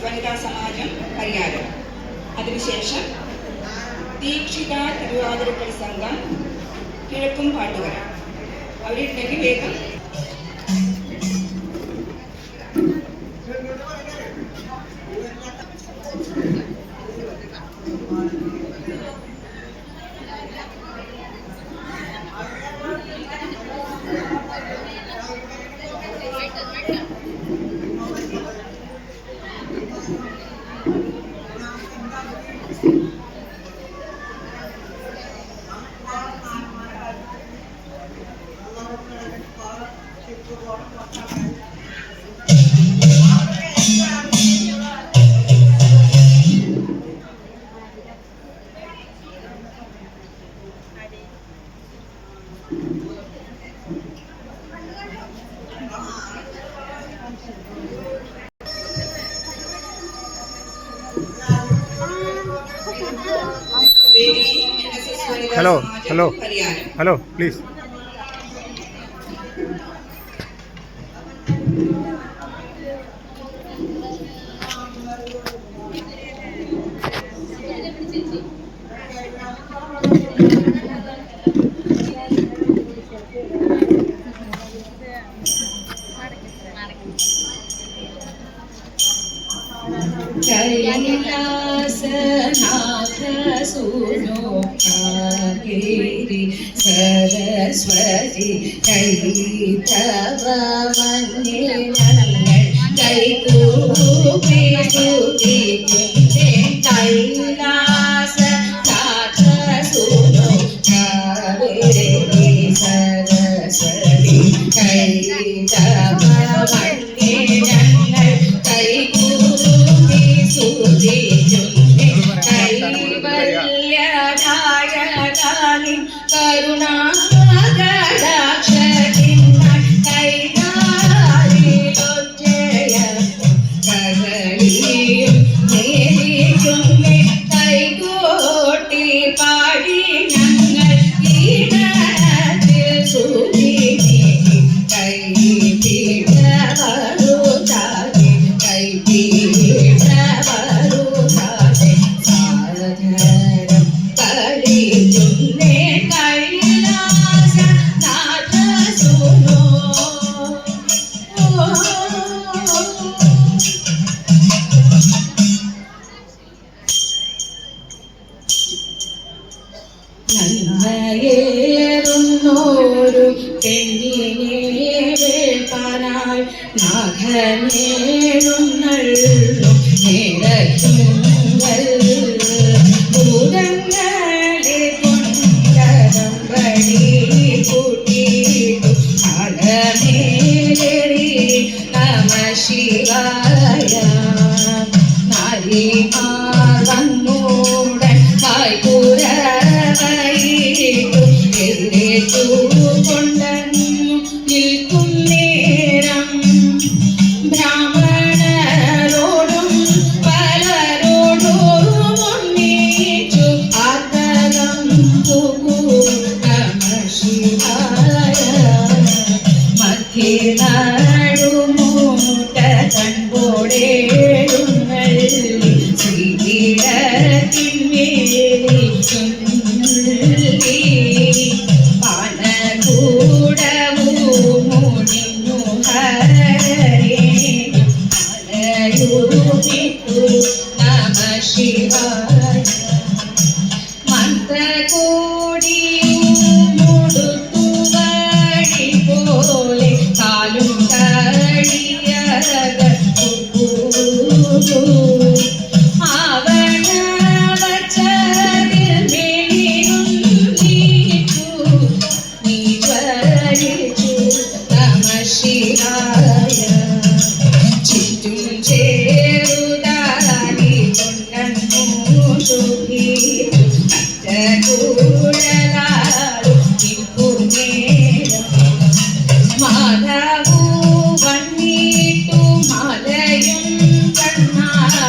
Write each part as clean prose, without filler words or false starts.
വനിതാ സമാജം പരിയാരം. അതിനുശേഷം ദീക്ഷിത തിരുവാതിരക്കളി സംഘം കിഴക്കും പാട്ടുകര. അവരുണ്ടെങ്കിൽ വേഗം. Hello, please. कैलासनाथ सुनो कावेरी सरस्वती कैतव वन्दे नंगल कैकूपी तुतिकुंदे कैलासनाथ सुनो कावेरी सरस्वती कैतव वन्दे नंगल कैकूपी कैवल्यदायकानि करुणाकटाक्षकिन्नाय कैदारिलोच्चय कगलियुं नेरिकुम्मे कैकोटि पाडि ഞങ്ങൾ ഈണത്തിൽ സുതിനി കൈപിടവരുതാതെ കൈപിടവരുതാതെ സാധനം കളിച്ചുന്നേ കൈലാസനാഥ സുനോ. നന്മയേറുന്നോരു പെണ്ണിനെ വേൾപ്പാനായി നാഗനേഴുന്നള്ളും നേരത്തുങ്ങൾ ഭൂതങ്ങളെ കൊണ്ടതമ്പടി കൂട്ടിയിട്ടു അലമേലേറി നമ ശിവായ. നാരിമാർ വന്നൂടൻ വായ്പുരവയിട്ടു എതിരേറ്റു കൊണ്ടു നിൽക്കും നേരം ബ്രാഹ്മണരോടും പലരോടും ഒന്നിച്ചു ആർത്തകം തൂക്കൂ നമ ശിവായ. മധ്യേ നടുമൂട്ട കൺപോടേഴുന്നള്ളി ശ്രീപീഠത്തിന്മേലി ചൊല്ലി പാനകൂടവുമുണിഞ്ഞു ഹരേ മലയൂരിട്ടു നമ ശിവായ. മന്ത്രകോടിയുമുടുത്തു വടി പോലെ കാലും കളിയകത്തു ആവണവച്ചതിൽ മേലിരുന്നിട്ടു നീ ജ്വലിച്ചു നമ ശിവായ. ചുറ്റും ചേരുതാലി കൊണ്ടു ശുഭിച്ചു അറ്റകൂടലാളു നിൽക്കുന്നേരം മാധവു വന്നിട്ടു മലയും കണ്ണാൽ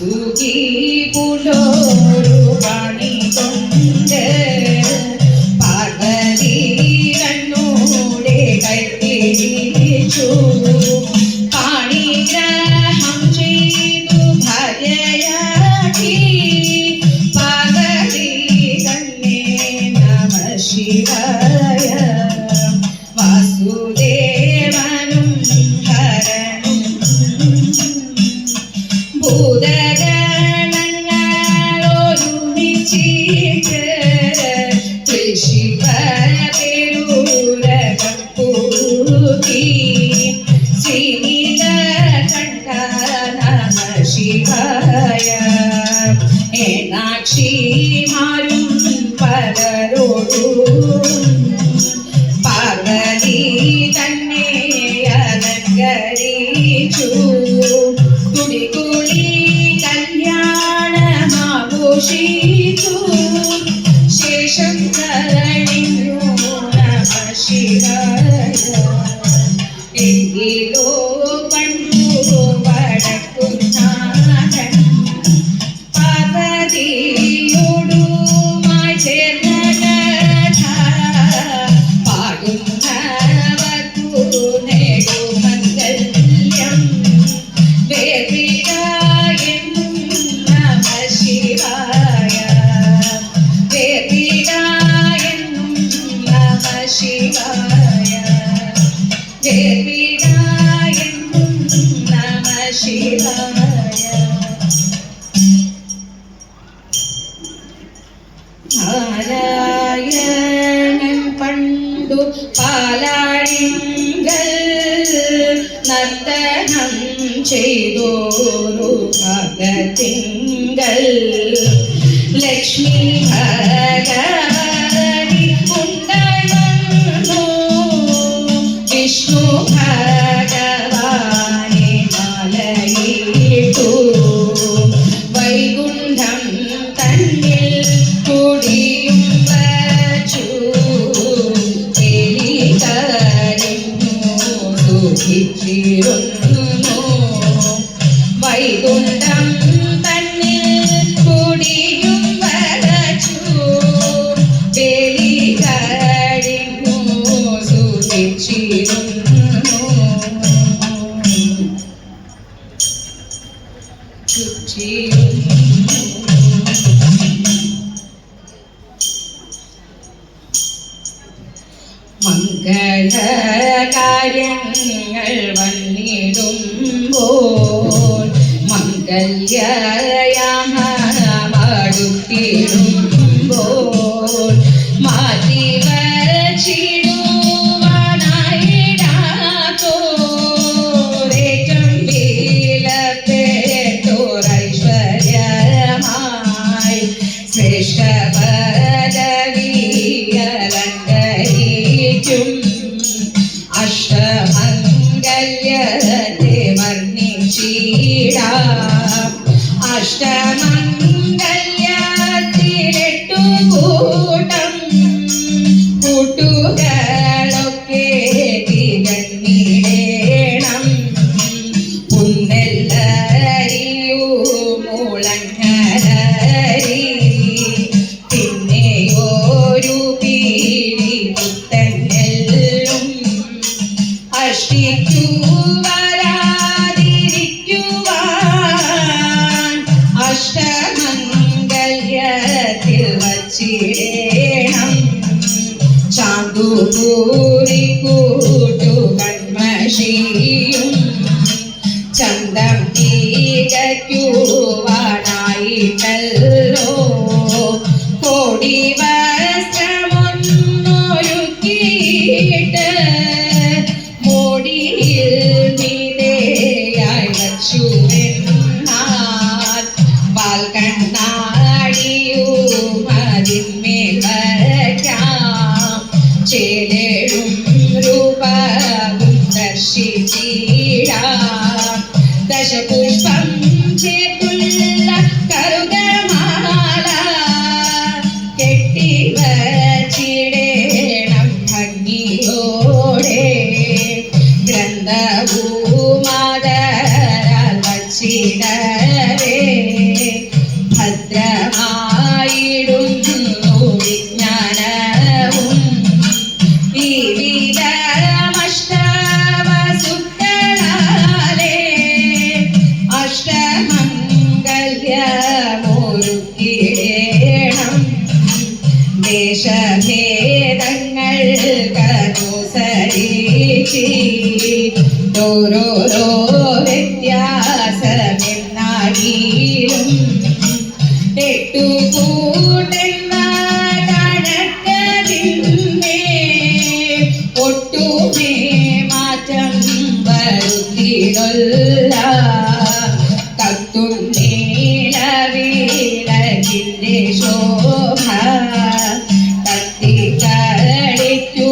വാസുകി പുലോരു പണി കൊണ്ട് പാർവതി കണ്ണൂടെ കൈപിടിച്ചു പാണിഗ്രഹം ചെയ്തു ഭാര്യയാക്കി പാർവതി തന്നെ നമ ശിവായ വാസുദേവനും ഹരനും ഭൂതഗണങ്ങളൊരുമിച്ചിട്ട് ശിവപേരൂരകം പൂട്ടി ശ്രീനീലകണ്ഠ നമ ശിവായ ഏനാക്ഷിമാരും പലരോടും പാർവതി തന്നെ അലങ്കരിച്ചു കുടികുളി കല്യാണമാഘോഷിച്ചു ശേഷം കഴിഞ്ഞു നമ ശിവായ എങ്കിലോ പണ്ടു വടക്കുന്നാഥൻ പാർവതിയോടുമായി ചേർന്ന കഥ പാടുന്നവർക്കു നേടുമംഗല്യം വേദികായെന്നും നമ ശിവായ വേദികായെന്നും നമ ശിവായ വേദികായെന്നും നമ ശിവായ നാരായണൻ പണ്ടു പാലാഴിങ്കൽ നർത്തനം ചെയ്തോരു ഭഗത്തിങ്കൽ ലക്ഷ്മി ഭഗവതി ഉണ്ടു വിഷ്ണു ഭഗവാനെ മലയിട്ടു വൈകുണ്ഠം തന്നിൽ കുടിയും വച്ചു എലികരിഞ്ഞു സുഖിച്ചിരുന്നു വൈകുണ്ഠം തന്നിൽ കുടിയും വച്ചു എലികരിഞ്ഞു സുഖിച്ചിരുന്നു മംഗളകാര്യങ്ങൾ വന്നിടുമ്പോൾ മംഗല്യമാടുത്തിടുമ്പോൾ മാറ്റിവച്ചിടുവാനായിടാത്തോരേറ്റം വിലപ്പെട്ടോരൈശ്വര്യമായി ശ്രേഷ്ഠ പദവി അലങ്കരിക്കും അഷ്ടമംഗല്യത്തെ വർണ്ണിച്ചിടാം അഷ്ടമംഗല്യത്തിലെട്ടു കൂട്ടം കൂട്ടുകളൊക്കെ തികഞ്ഞിടേണം പുന്നെല്ലരിയൂ മുളങ്ങലരി പിന്നെയോരു പീടി പുത്തനെല്ലും അഷ്ടിക്കു വരാതിരിക്കുവാൻ അഷ്ടമംഗല്യത്തിൽ വച്ചിടേണം ചാന്തുപൂരി കൂട്ടു കൺമഷിയും ചന്തം തീകയ്ക്കുവാനായിട്ടല്ലോ കോടി വസ്ത്രമൊന്നൊരുക്കിയിട്ട് മോടിയിൽ മീതെയായി വച്ചുവെന്നാൽ പാൽക്കണ്ണാടിയും അതിന്മേൽ വയ്ക്കാം ചേലേഴും രൂപവും ദർശിച്ചിടാം ദശപുഷ്പം ചേർത്തുള്ള കരുതമാ ഭദ്രമായിടുന്നു വിജ്ഞാനവും വിവിധമഷ്ടവസുക്കളാലേ അഷ്ടമംഗല്യമൊരുക്കിടേണം ദേശഭേദങ്ങൾക്കനുസരിച്ച് ഓരോരോ വ്യത്യാസമെന്നാകിലും എട്ടുകൂട്ടെന്ന കണക്കതിന്മേ ഒട്ടുമേ മാറ്റം വരുത്തിയിടല്ല കത്തും നീലവിളക്കിന്റെ ശോഭ കത്തിക്കളിക്കൂ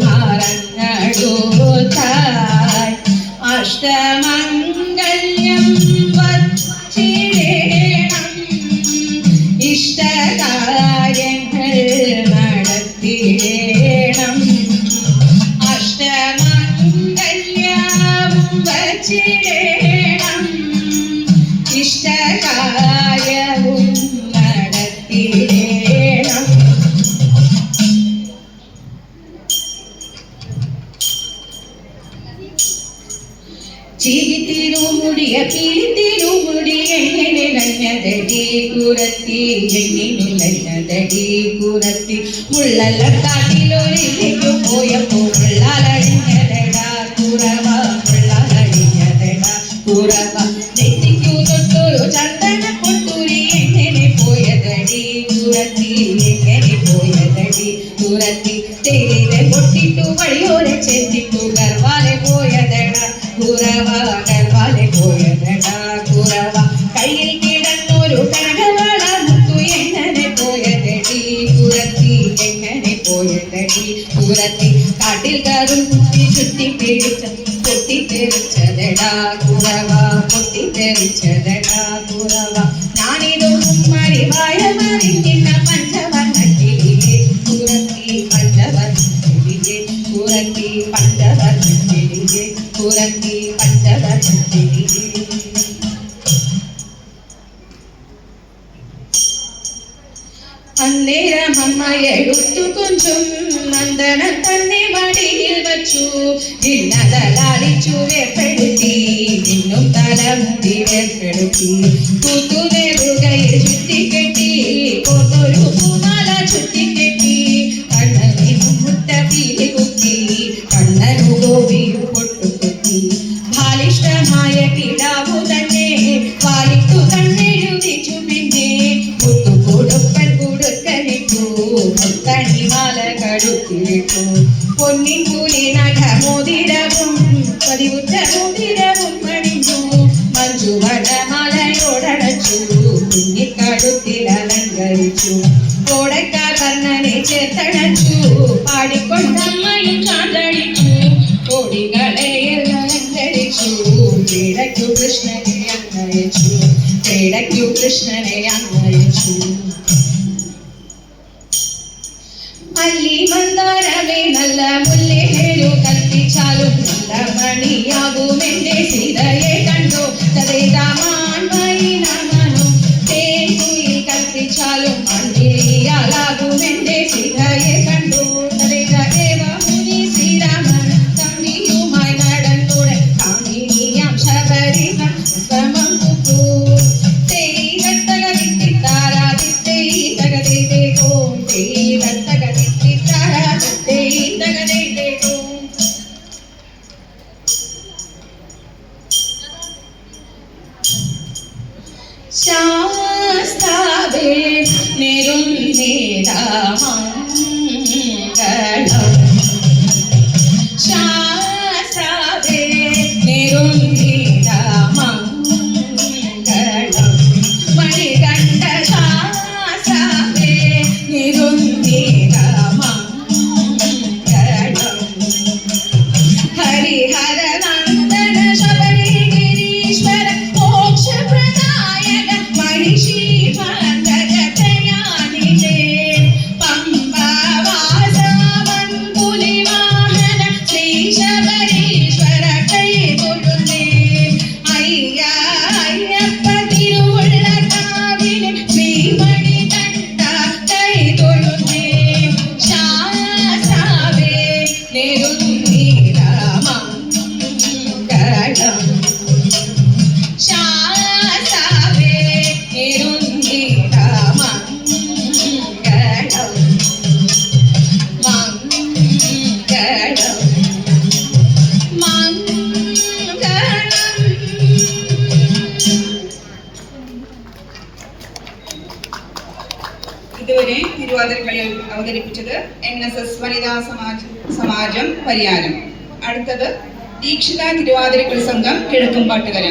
മറഞ്ഞടുത്തായി അഷ്ടമംഗല്യം വച്ചിടേണം ഇഷ്ടകാര്യങ്ങൾ നടത്തിടേണം അഷ്ടമംഗല്യം വച്ചിടേണം ഇഷ്ടകാര്യവും നടത്തിടേണം. ചിരിത്തിരുമുടിയ പിരിത്തിരുമുടി എങ്ങനെ നഞ്ഞതടി കുറത്തി എണ്ണിനുലഞ്ഞതടി കുറത്തി മുള്ളല്ല കാട്ടിലൊരിലേക്കു പോയപ്പോ മുള്ളാലടിഞ്ഞതടാ കുറവ മുള്ളാലടിഞ്ഞതടാ കുറവ നെറ്റിക്കു തൊട്ടൊരു ചന്ദന കൊട്ടൂരി എങ്ങനെ പോയതടി കുറത്തി എങ്ങനെ പോയതടി കുറത്തി തേയിലെ പൊട്ടിട്ടു വഴിയോരെ ചെത്തിട്ടു ഗർവാലെ പോയതടാ കുറവ ഗർവാലെ പോയതടാ കുറവ കയ്യിൽ കിടന്നൊരു കനകവള മുത്തു എങ്ങനെ പോയതടി കുറത്തി എങ്ങനെ പോയതടി കുറത്തി കാട്ടിൽ കറും കുത്തി ചുറ്റി പിടിച്ച പൊട്ടിത്തെറിച്ചതടാ കുറവ പൊട്ടിത്തെറിച്ചതടാ കുറവ ഞാനിതൊന്നും മറിവായ മറിഞ്ഞില്ല പഞ്ചവർണ്ണക്കിളിയെ കുറത്തി പഞ്ചവർണ്ണക്കിളിയെ കുറത്തി പഞ്ചവർണ്ണക്കിളിയെ കുറത്തി പഞ്ചവർണ്ണക്കിളിയെ. അന്നേരം അമ്മ എടുത്തു കൊഞ്ചും നന്ദനം തന്നെ മടിയിൽ വച്ചു ജിന്നതലാളിച്ചു വേർപ്പെടുത്തി ഇന്നും തലമുടി വേർപ്പെടുത്തി കൂത്തുനെറുകയിൽ ചുറ്റിക്കെട്ടി കോത്തൊരു പൂമാല ചുറ്റിക്കെട്ടി കണ്ണനിനും മുട്ട പീലി കുത്തി കണ്ണനു ഗോപിയും പൊട്ടുകുത്തി ബാലിഷ്ടമായ കിടാവു തന്നെ വാലിട്ടു കണ്ണെഴുതിച്ചു പിന്നെ മുത്തുകൊടുപ്പൻ കൊടുക്കലിട്ടു മുത്തണിമാല കടുത്തിലിട്ടു പൊന്നിൻ കൂലി നഖമോതിരവും പതിവുറ്റ മോതിരവും അണിഞ്ഞു മഞ്ജുവടമാലയോടടച്ചു കുഞ്ഞിക്കടുത്തിൽ അലങ്കരിച്ചു കോടക്കാർ വർണ്ണനെ ചേർത്തടച്ചു പാടിക്കൊണ്ടമ്മയും ചാന്തടിച്ചു കോടികളെ അലങ്കരിച്ചു പേടയ്ക്കു കൃഷ്ണനെ അന്നയിച്ചു പേടയ്ക്കു കൃഷ്ണനെ അന്നയിച്ചു. മല്ലി മന്ദാരമേ നല്ല മുല്ലേരു കത്തിച്ചാലും നല്ല മണിയാകും എന്റെ സീതയെ കണ്ടു കഥേതാമാൻമയിനാനും തേൻകുയിൽ കത്തിച്ചാലും മണ്ണിയാലാകും എന്റെ സീതയെ കണ്ടു കഥേത മുനി ശ്രീരാമൻ തമ്പിയുമായി നടന്നൂടെ കാമിനിയാം ശബരിമ ശ്രമം കുക്കൂ ശാസ്താവേ നിരുന്നിരാമംഗളം ശാസ്താവേ നിരുന്നിരാമംഗളം മണികണ്ഠ ശാസ്താവേ നിരുന്നിരാമംഗളം ഹരിഹര നന്ദന ശബരിഗിരീശ്വര മോക്ഷപ്രദായക മഹിഷി ഭദ്രജതയാനിലേ പമ്പവാസവൻ പുലിവാഹന ശ്രീ ശബരീശ്വര കൈ തൊഴുന്നേ അയ്യ അയ്യപ്പ തിരുവാതിരക്കളി അവതരിപ്പിച്ചത് NSS വനിതാ സമാജം പരിയാരം. അടുത്തത് ദീക്ഷിത തിരുവാതിരക്കളി സംഘം കിഴക്കുംപാട്ടുകര.